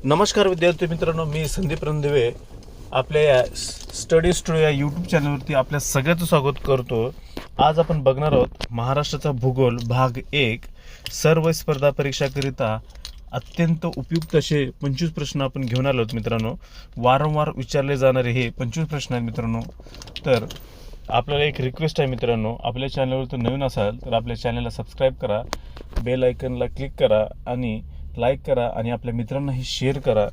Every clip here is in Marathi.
नमस्कार विद्यार्थी मित्रांनो, मी संदीप रणदिवे आपल्या या स्टडी स्टुडिओ या यूट्यूब चॅनलवरती आपल्या सगळ्याचं स्वागत करतो. आज आपण बघणार आहोत महाराष्ट्राचा भूगोल भाग 1. सर्व स्पर्धा परीक्षाकरिता अत्यंत उपयुक्त असे 25 प्रश्न आपण घेऊन आलो आहोत मित्रांनो. वारंवार विचारले जाणारे हे 25 प्रश्न आहेत मित्रांनो. तर आपल्याला एक रिक्वेस्ट आहे मित्रांनो, आपल्या चॅनलवर तर नवीन असाल तर आपल्या चॅनलला सबस्क्राईब करा, बेल आयकनला क्लिक करा आणि लाईक करा आणि आपल्या मित्रांनाही शेअर करा.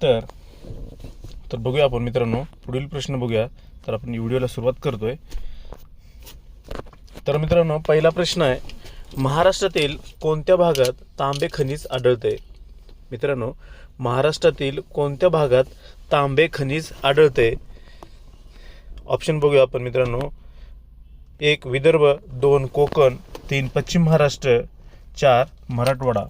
तर बघूया आपण मित्रांनो, पुढील प्रश्न बघूया. तर आपण व्हिडिओला सुरुवात करतोय. तर मित्रांनो, पहिला प्रश्न आहे, महाराष्ट्रातील कोणत्या भागात तांबे खनिज आढळते? मित्रांनो, महाराष्ट्रातील कोणत्या भागात तांबे खनिज आढळते? ऑप्शन बघूया आपण मित्रांनो. 1 विदर्भ, 2 कोकण, 3 पश्चिम महाराष्ट्र, 4 मराठवाडा.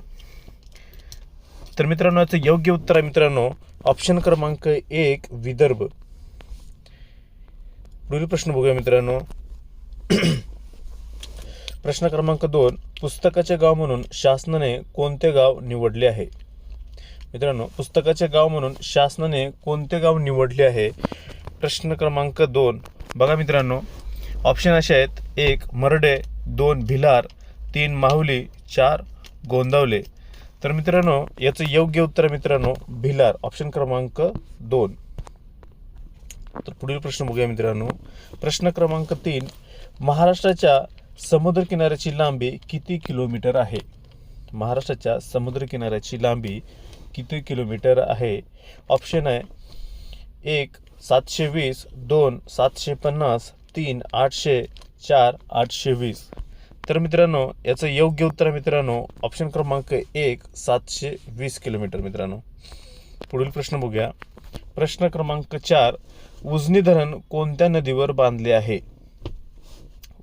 तर मित्रांनो, याचं योग्य उत्तर आहे मित्रांनो ऑप्शन क्रमांक 1 विदर्भ. पुढील प्रश्न बघूया मित्रांनो. प्रश्न क्रमांक 2, पुस्तकाचे गाव म्हणून शासनाने कोणते गाव निवडले आहे? मित्रांनो, पुस्तकाचे गाव म्हणून शासनाने कोणते गाव निवडले आहे? प्रश्न क्रमांक 2 बघा मित्रांनो, ऑप्शन असे आहेत. 1 मर्डे, 2 भिलार, 3 माहुली, 4 गोंदावले. तर मित्रांनो, याचं योग्य उत्तर आहे मित्रांनो भिलार, ऑप्शन क्रमांक 2. तर पुढील प्रश्न बघूया मित्रांनो. प्रश्न क्रमांक 3, महाराष्ट्राच्या समुद्र किनाऱ्याची लांबी किती किलोमीटर आहे? महाराष्ट्राच्या समुद्र किनाऱ्याची लांबी किती किलोमीटर आहे? ऑप्शन आहे. 1 720, 2 750, 3 800, 4 820. तर मित्रांनो, याचं योग्य उत्तर आहे मित्रांनो ऑप्शन क्रमांक 1 720 किलोमीटर मित्रांनो. पुढील प्रश्न बघूया. प्रश्न क्रमांक 4, उजनी धरण कोणत्या नदीवर बांधले आहे?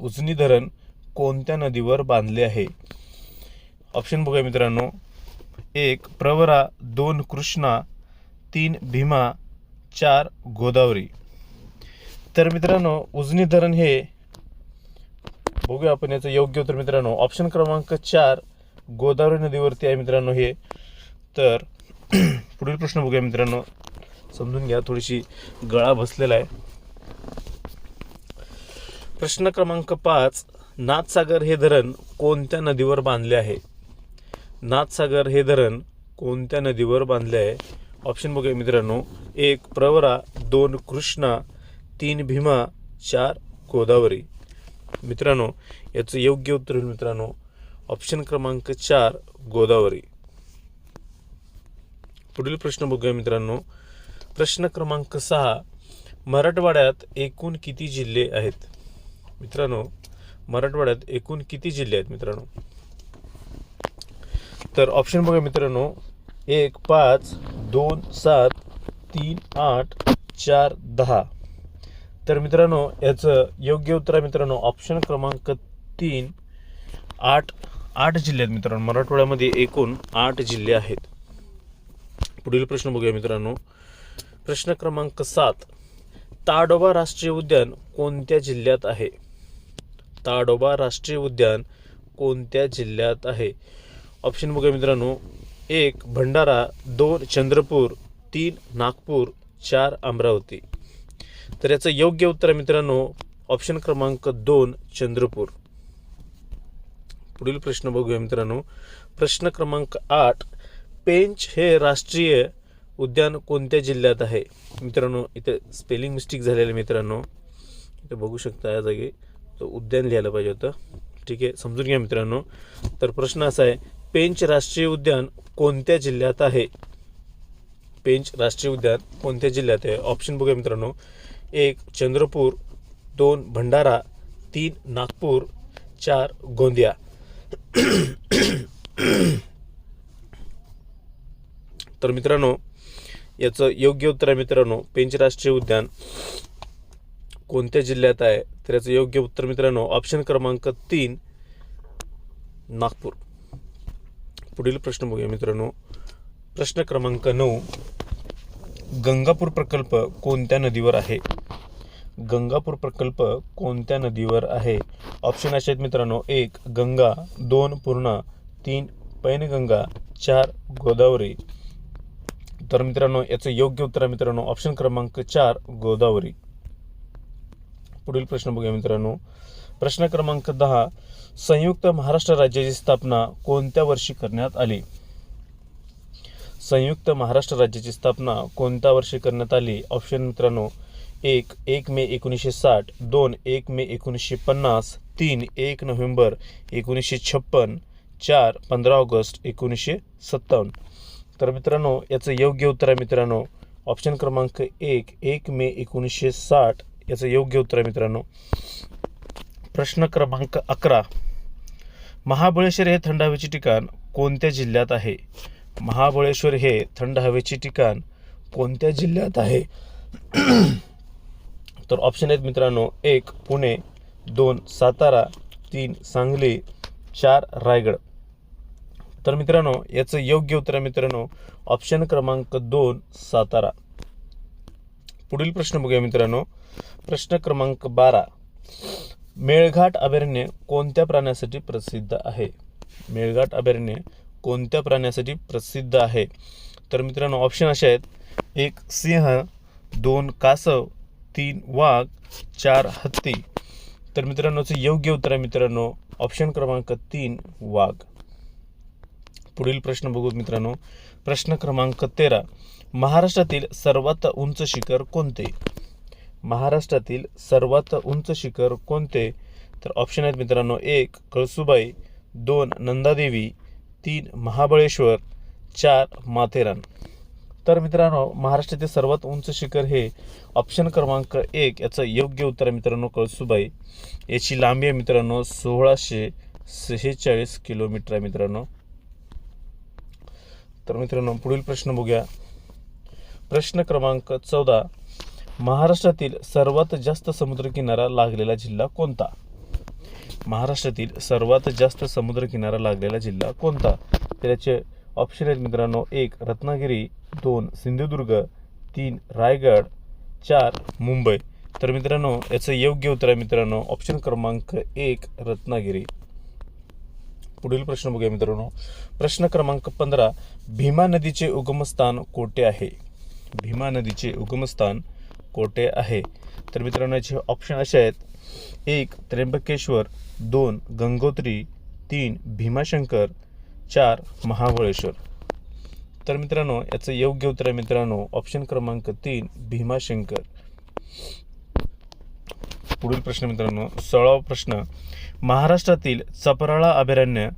उजनी धरण कोणत्या नदीवर बांधले आहे? ऑप्शन बघूया मित्रांनो. 1 प्रवरा, 2 कृष्णा, 3 भीमा, 4 गोदावरी. तर मित्रांनो, उजनी धरण हे बघूया आपण याचं योग्य उत्तर मित्रांनो ऑप्शन क्रमांक 4 गोदावरी नदीवरती आहे मित्रांनो हे. तर पुढील प्रश्न बघूया मित्रांनो, समजून घ्या, थोडीशी गळा बसलेला आहे. प्रश्न क्रमांक 5, नाथसागर हे धरण कोणत्या नदीवर बांधले आहे? नाथसागर हे धरण कोणत्या नदीवर बांधले आहे? ऑप्शन बघूया मित्रांनो. 1 प्रवरा, 2 कृष्णा, 3 भीमा, 4 गोदावरी. मित्रांनो, याचं योग्य उत्तर होईल मित्रांनो ऑप्शन क्रमांक 4 गोदावरी. पुढील प्रश्न बघूया मित्रांनो. प्रश्न क्रमांक 6, मराठवाड्यात एकूण किती जिल्हे आहेत? मित्रांनो, मराठवाड्यात एकूण किती जिल्हे आहेत मित्रांनो? तर ऑप्शन बघा मित्रांनो. 1 5, 2 7, 3 8, 4 10. तर मित्रांनो, याचं योग्य उत्तर आहे मित्रांनो ऑप्शन क्रमांक 3 8 जिल्हे आहेत मित्रांनो. मराठवाड्यामध्ये एकूण 8 जिल्हे आहेत. पुढील प्रश्न बघूया मित्रांनो. प्रश्न क्रमांक 7, ताडोबा राष्ट्रीय उद्यान कोणत्या जिल्ह्यात आहे? ताडोबा राष्ट्रीय उद्यान कोणत्या जिल्ह्यात आहे? ऑप्शन बघूया मित्रांनो. 1 भंडारा, 2 चंद्रपूर, 3 नागपूर, 4 अमरावती. तर याचं योग्य उत्तर आहे मित्रांनो ऑप्शन क्रमांक 2 चंद्रपूर. पुढील प्रश्न बघूया मित्रांनो. प्रश्न क्रमांक 8, पेंच हे राष्ट्रीय उद्यान कोणत्या जिल्ह्यात आहे? मित्रांनो, इथे स्पेलिंग मिस्टेक झालेली मित्रांनो, इथे बघू शकता या जागी तो उद्यान लिहायला पाहिजे होतं. ठीक आहे, समजून घ्या मित्रांनो. तर प्रश्न असा आहे, पेंच राष्ट्रीय उद्यान कोणत्या जिल्ह्यात आहे? पेंच राष्ट्रीय उद्यान कोणत्या जिल्ह्यात आहे? ऑप्शन बघूया मित्रांनो. 1 चंद्रपूर, 2 भंडारा, 3 नागपूर, 4 गोंदिया. तर मित्रांनो, याचं योग्य उत्तर आहे मित्रांनो पेंच राष्ट्रीय उद्यान कोणत्या जिल्ह्यात आहे? तर याचं योग्य उत्तर मित्रांनो ऑप्शन क्रमांक 3 नागपूर. पुढील प्रश्न बघूया मित्रांनो. प्रश्न क्रमांक 9, गंगापूर प्रकल्प कोणत्या नदीवर आहे? गंगापूर प्रकल्प कोणत्या नदीवर आहे? ऑप्शन असे आहेत मित्रांनो. 1 गंगा, 2 पूर्णा, 3 पैनगंगा, 4 गोदावरी. तर मित्रांनो याचं योग्य उत्तर आहे मित्रांनो ऑप्शन क्रमांक 4 गोदावरी. पुढील प्रश्न बघूया मित्रांनो. प्रश्न क्रमांक 10. संयुक्त महाराष्ट्र राज्याची स्थापना कोणत्या वर्षी करण्यात आली? संयुक्त महाराष्ट्र राज्याची स्थापना कोणत्या वर्षी करण्यात आली? ऑप्शन मित्रांनो 1 मे 1960, 2 1 मे 1950, 3 1 नोव्हेंबर 1956, 4 15 ऑगस्ट 1957. तर मित्रांनो याचं योग्य उत्तर आहे मित्रांनो ऑप्शन क्रमांक 1 मे 1960 याचं योग्य उत्तर आहे मित्रांनो. प्रश्न क्रमांक 11. महाबळेश्वर हे थंड हवेचे ठिकाण कोणत्या जिल्ह्यात आहे? महाबळेश्वर हे थंड हवेचे ठिकाण कोणत्या जिल्ह्यात आहे? तर ऑप्शन आहेत मित्रांनो 1 पुणे, 2 सातारा, 3 सांगली, 4 रायगड. तर मित्रांनो याचं योग्य उत्तर आहे मित्रांनो ऑप्शन क्रमांक 2 सातारा. पुढील प्रश्न बघूया मित्रांनो. प्रश्न क्रमांक 12. मेळघाट अभयारण्य कोणत्या प्राण्यासाठी प्रसिद्ध आहे? मेळघाट अभयारण्य कोणत्या प्राण्यासाठी प्रसिद्ध आहे? तर मित्रांनो ऑप्शन असे आहेत 1 सिंह, 2 कासव, 3 वाघ, 4 हत्ती. तर मित्रांनो योग्य उत्तर आहे मित्रांनो ऑप्शन क्रमांक 3 वाघ. पुढील प्रश्न बघू मित्रांनो. प्रश्न क्रमांक 13. महाराष्ट्रातील सर्वात उंच शिखर कोणते? महाराष्ट्रातील सर्वात उंच शिखर कोणते? तर ऑप्शन आहेत मित्रांनो 1 कळसुबाई, 2 नंदादेवी, 3 महाबळेश्वर, 4 माथेरान. तर मित्रांनो महाराष्ट्रातील सर्वात उंच शिखर हे ऑप्शन क्रमांक 1 याचं योग्य उत्तर आहे मित्रांनो कळसुबाई. याची लांबी आहे मित्रांनो 1646 किलोमीटर आहे मित्रांनो. तर मित्रांनो पुढील प्रश्न बघूया. प्रश्न क्रमांक 14. महाराष्ट्रातील सर्वात जास्त समुद्रकिनारा लागलेला जिल्हा कोणता? महाराष्ट्रातील सर्वात जास्त समुद्रकिनारा लागलेला जिल्हा कोणता? त्याचे ऑप्शन आहेत मित्रांनो 1 रत्नागिरी, 2 सिंधुदुर्ग, 3 रायगड, 4 मुंबई. तर मित्रांनो याचं योग्य उत्तर आहे मित्रांनो ऑप्शन क्रमांक 1 रत्नागिरी. पुढील प्रश्न बघूया मित्रांनो. प्रश्न क्रमांक 15. भीमा नदीचे उगमस्थान कोठे आहे? भीमा नदीचे उगमस्थान कोठे आहे? तर मित्रांनो याचे ऑप्शन असे आहेत 1 त्र्यंबकेश्वर, 2 गंगोत्री, 3 भीमाशंकर, 4 महाबळेश्वर. तर मित्रांनो याचं योग्य उत्तर आहे मित्रांनो ऑप्शन क्रमांक 3 भीमाशंकर. पुढील प्रश्न मित्रांनो 16वा प्रश्न. महाराष्ट्रातील चपराळा अभयारण्य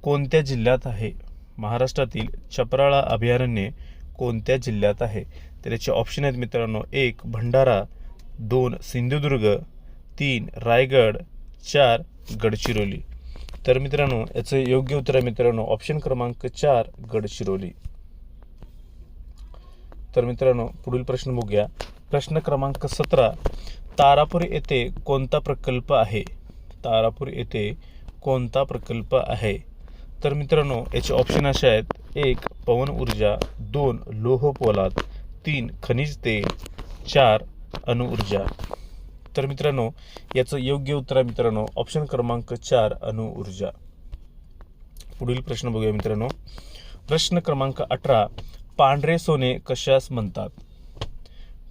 कोणत्या जिल्ह्यात आहे? महाराष्ट्रातील चपराळा अभयारण्य कोणत्या जिल्ह्यात आहे? तर याचे ऑप्शन आहेत मित्रांनो 1 भंडारा, 2 सिंधुदुर्ग, 3 रायगड, 4 गडचिरोली. तर मित्रांनो याचं योग्य उत्तर आहे मित्रांनो ऑप्शन क्रमांक 4 गडचिरोली. तर मित्रांनो पुढील प्रश्न बघूया. प्रश्न क्रमांक 17. तारापूर येथे कोणता प्रकल्प आहे? तारापूर येथे कोणता प्रकल्प आहे? तर मित्रांनो याचे ऑप्शन असे आहेत 1 पवन ऊर्जा, 2 लोह पोलाद, 3 खनिज तेल, 4 अणुऊर्जा. तर मित्रांनो याचं योग्य उत्तर आहे मित्रांनो ऑप्शन क्रमांक 4 अणुऊर्जा. पुढील प्रश्न बघूया मित्रांनो. प्रश्न क्रमांक 18. पांढरे सोने कशास म्हणतात?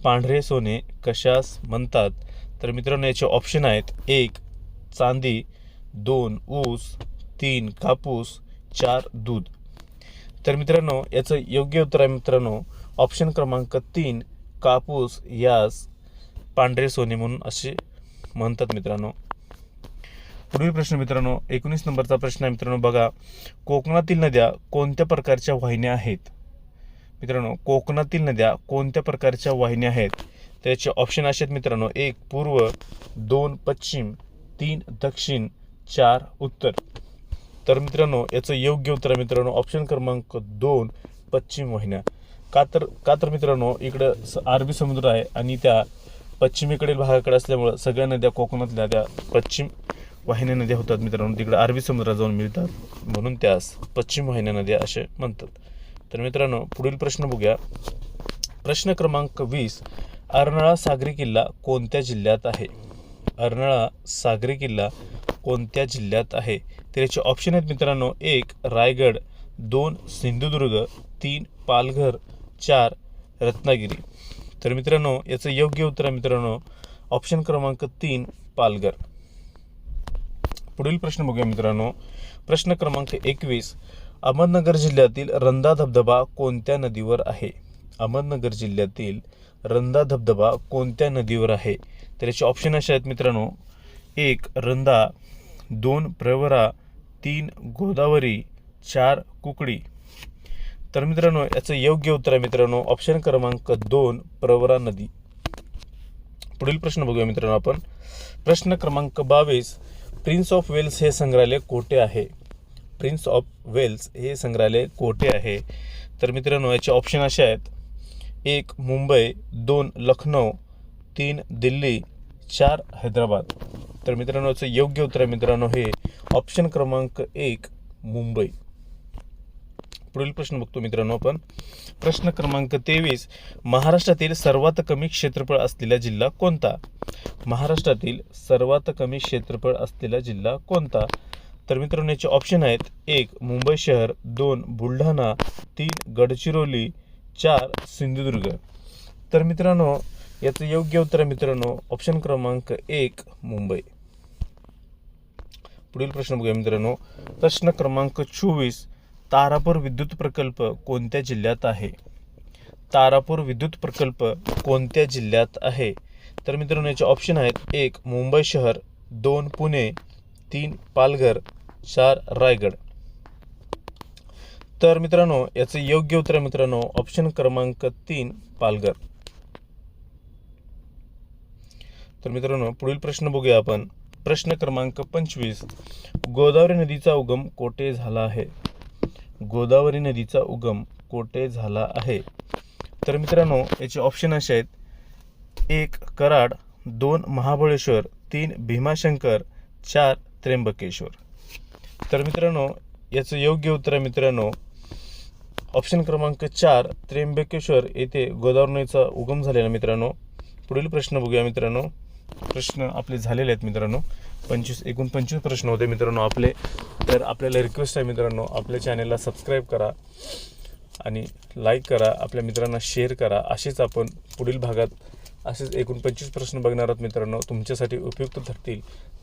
पांढरे सोने कशास म्हणतात? तर मित्रांनो याचे ऑप्शन आहेत 1 चांदी, 2 ऊस, 3 कापूस, 4 दूध. तर मित्रांनो याचं योग्य उत्तर आहे मित्रांनो ऑप्शन क्रमांक 3 कापूस यास पांढरे सोने म्हणून असे म्हणतात मित्रांनो. पुढील प्रश्न मित्रांनो 19 नंबरचा प्रश्न आहे मित्रांनो बघा. कोकणातील नद्या कोणत्या प्रकारच्या वाहिन्या आहेत? मित्रांनो कोकणातील नद्या कोणत्या प्रकारच्या वाहिन्या आहेत? त्याचे ऑप्शन असे आहेत मित्रांनो 1 पूर्व, 2 पश्चिम, 3 दक्षिण, 4 उत्तर. तर मित्रांनो याचं योग्य उत्तर आहे मित्रांनो ऑप्शन क्रमांक 2 पश्चिम वाहिन्या. का तर मित्रांनो इकडं अरबी समुद्र आहे आणि त्या पश्चिमेकडील भागाकडे असल्यामुळं सगळ्या नद्या कोकणातल्या त्या पश्चिम वाहिन्या नद्या होतात मित्रांनो. तिकडे अरबी समुद्रात जाऊन मिळतात म्हणून त्यास पश्चिम वाहिन्या नद्या असे म्हणतात. तर मित्रांनो पुढील प्रश्न बघूया. प्रश्न क्रमांक 20. अर्नाळा सागरी किल्ला कोणत्या जिल्ह्यात आहे? अर्नाळा सागरी किल्ला कोणत्या जिल्ह्यात आहे? तर याचे ऑप्शन आहेत मित्रांनो 1 रायगड, 2 सिंधुदुर्ग, 3 पालघर, 4 रत्नागिरी. तर मित्रांनो याचं योग्य उत्तर आहे मित्रांनो ऑप्शन क्रमांक 3 पालघर. पुढील प्रश्न बघूया मित्रांनो. प्रश्न क्रमांक 21. अहमदनगर जिल्ह्यातील रंधा धबधबा कोणत्या नदीवर आहे? अहमदनगर जिल्ह्यातील रंधा धबधबा कोणत्या नदीवर आहे? तर याचे ऑप्शन असे आहेत मित्रांनो. 1 रंधा, 2 प्रवरा, 3 गोदावरी, 4 कुकडी. तर मित्रांनो याचं योग्य उत्तर आहे मित्रांनो ऑप्शन क्रमांक 2 प्रवरा नदी. पुढील प्रश्न बघूया मित्रांनो आपण. प्रश्न क्रमांक 22. प्रिन्स ऑफ वेल्स हे संग्रहालय कोठे आहे? प्रिन्स ऑफ वेल्स हे संग्रहालय कोठे आहे? तर मित्रांनो याचे ऑप्शन असे आहेत. 1 मुंबई, 2 लखनौ, 3 दिल्ली, 4 हैदराबाद. तर मित्रांनो याचं योग्य उत्तर आहे मित्रांनो हे ऑप्शन क्रमांक 1 मुंबई. पुढील प्रश्न बघतो मित्रांनो आपण. प्रश्न क्रमांक 23. महाराष्ट्रातील सर्वात कमी क्षेत्रफळ असलेला जिल्हा कोणता? महाराष्ट्रातील सर्वात कमी क्षेत्रफळ असलेला जिल्हा कोणता? तर मित्रांनो याचे ऑप्शन आहेत. 1 मुंबई शहर, 2 बुलढाणा, 3 गडचिरोली, 4 सिंधुदुर्ग. तर मित्रांनो याचं योग्य उत्तर आहे मित्रांनो ऑप्शन क्रमांक 1 मुंबई. पुढील प्रश्न बघूया मित्रांनो. प्रश्न क्रमांक 24. तारापूर विद्युत प्रकल्प कोणत्या जिल्ह्यात आहे? तारापूर विद्युत प्रकल्प कोणत्या जिल्ह्यात आहे? तर मित्रांनो याचे ऑप्शन आहेत. 1 मुंबई शहर, 2 पुणे, 3 पालघर, 4 रायगड. तर मित्रांनो याचं योग्य उत्तर आहे मित्रांनो ऑप्शन क्रमांक 3 पालघर. तर मित्रांनो पुढील प्रश्न बघूया आपण. प्रश्न क्रमांक 25. गोदावरी नदीचा उगम कोठे झाला आहे? गोदावरी नदीचा उगम कोठे झाला आहे? तर मित्रांनो याचे ऑप्शन असे आहेत. 1 कराड, 2 महाबळेश्वर, 3 भीमाशंकर, 4 त्र्यंबकेश्वर. तर मित्रांनो याचं योग्य उत्तर आहे मित्रांनो ऑप्शन क्रमांक 4 त्र्यंबकेश्वर येथे गोदावरी नदीचा उगम झालेला मित्रांनो. पुढील प्रश्न बघूया मित्रांनो. प्रश्न आपले झालेले आहेत मित्रांनो. 25 प्रश्न होते मित्रांनो आपले. तर आपल्याला रिक्वेस्ट आहे मित्रांनो आपल्या चॅनलला सबस्क्राईब करा आणि लाईक करा, आपल्या मित्रांना शेअर करा. असेच आपण पुढील भागात असेच 25 प्रश्न बघणार आहोत मित्रांनो, तुमच्यासाठी उपयुक्त ठरतील.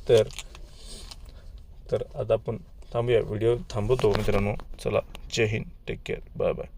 तर आता आपण थांबूया, व्हिडिओ थांबवतो मित्रांनो. चला, जय हिंद, टेक केअर, बाय बाय.